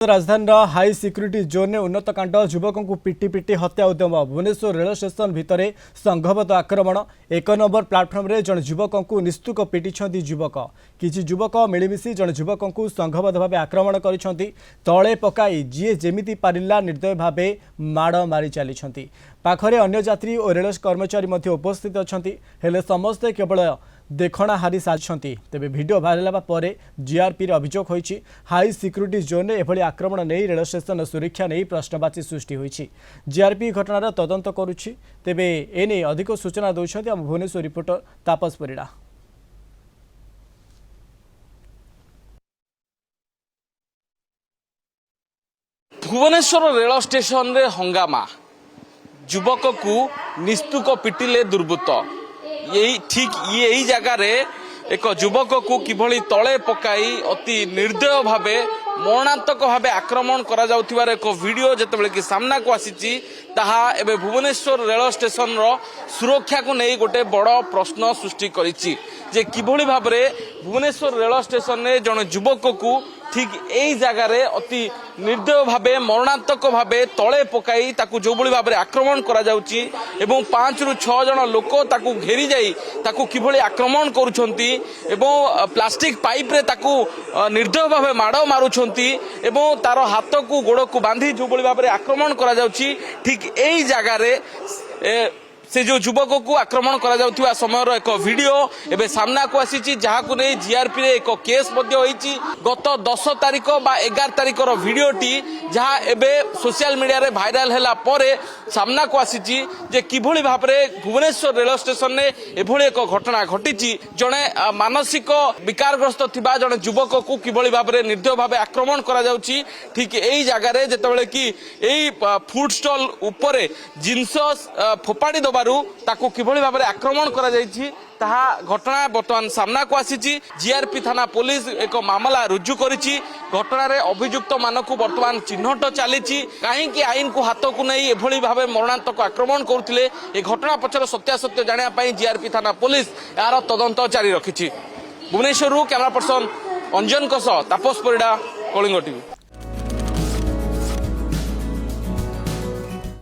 राजधानी high security zone में उन्नत कांड युवक को पिटी पिटी हत्या उद्यम भुवनेश्वर रेल स्टेशन भितर संघबद्ध आक्रमण 1 नंबर प्लाटफर्म रे जन युवक को निस्तुक पिटी युवक किछि युवक मिलमिशी जन युवक को संघबद्ध भाव आक्रमण करिसेंती तळे पकाई जीए जेमिति पारिला निर्दय भाव माड़ मारी चली पाखरे अन्य यात्री और रेल कर्मचारी मध्य उपस्थित अछंती हेले समस्ते केवल देखणा हारी साजिशंती तेबे वीडियो वायरल पर जीआरपी अभियोग होईछि हाई सिक्यूरीटी जोन में एभली आक्रमण नहीं रेल स्टेशन सुरक्षा नहीं प्रश्नवाची सृष्टि होईछि जीआरपी घटनार तदंत करुछि तेबे एने अधिक सूचना दौरान आम भुवनेश्वर रिपोर्टर तापस परिड़ा। भुवनेश्वर रेल स्टेशन रे हंगामा युवक को निस्तुक पिटिले दुर्बृत्त यही ठीक यही जगह रे एक युवक को किभली तले पकाई अति निर्दय भावे मरणात्मक भावे आक्रमण करा जाउथिबार एक वीडियो जेतेबेले कि सामना को आसीची ताहा एबे भुवनेश्वर रेल स्टेशन रो सुरक्षा को नहीं गोटे बड़ प्रश्न सृष्टि करिछि जे किभली भाबरे भुवनेश्वर रेल स्टेशन रे जण युवक को ठीक यही जगह रे अति निर्दय भावे मरणात्मक भावे तले पकाई ताकू जो भली भाबरे आक्रमण करा जाउची एवं 5 रु 6 जण लोक ताकू घेरी जाई ताकू किभली आक्रमण करूछंती एवं प्लास्टिक पाइप रे ताकू निर्दय भावे माड़ मारुछंती एवं तार हाथ को गोड़ को बांधी जो भली भाबरे आक्रमण करा जाउची ठीक यही जगह रे से जो युवक को आक्रमण करा जाउथिबा समय एक वीडियो एबे सामना को आसीची जहा को नै जीआरपी रे एक केस मध्ये होईची गत 10 तारिख बा 11 तारिख रो वीडियोटी जहा एबे सोशल मीडिया रे वायरल हैला परे सामना को आसीची जे किभली भाबरे भुवनेश्वर रेल स्टेशन ने एभली एक घटना घटिची जणे मानसिक विकारग्रस्त थिबा जणे युवक को किभली भाबरे निर्दय भाबे आक्रमण करा जाउची ठीक एही जगह रे जेतेबेले कि एही फूड स्टॉल ऊपर जिंस फोपाड़ी दबा ताकू किभली भाबरे आक्रमण करा जायछि ताहा घटना वर्तमान सामना को आसीछि जीआरपी थाना पुलिस एक मामला रुजु करिछि घटना रे अभियुक्त मानकु वर्तमान चिन्हट चलीछि काहे कि आईन को हाथ को नहीं एभली भाबे मरणात्मक आक्रमण करथिले ए घटना पछर सत्यासत्य जानिया पई जीआरपी थाना पुलिस यार तदंत जारी रखिछि। भुवनेश्वर कैमरा पर्सन अंजन तापस परिड़ा कलिंग टीवी।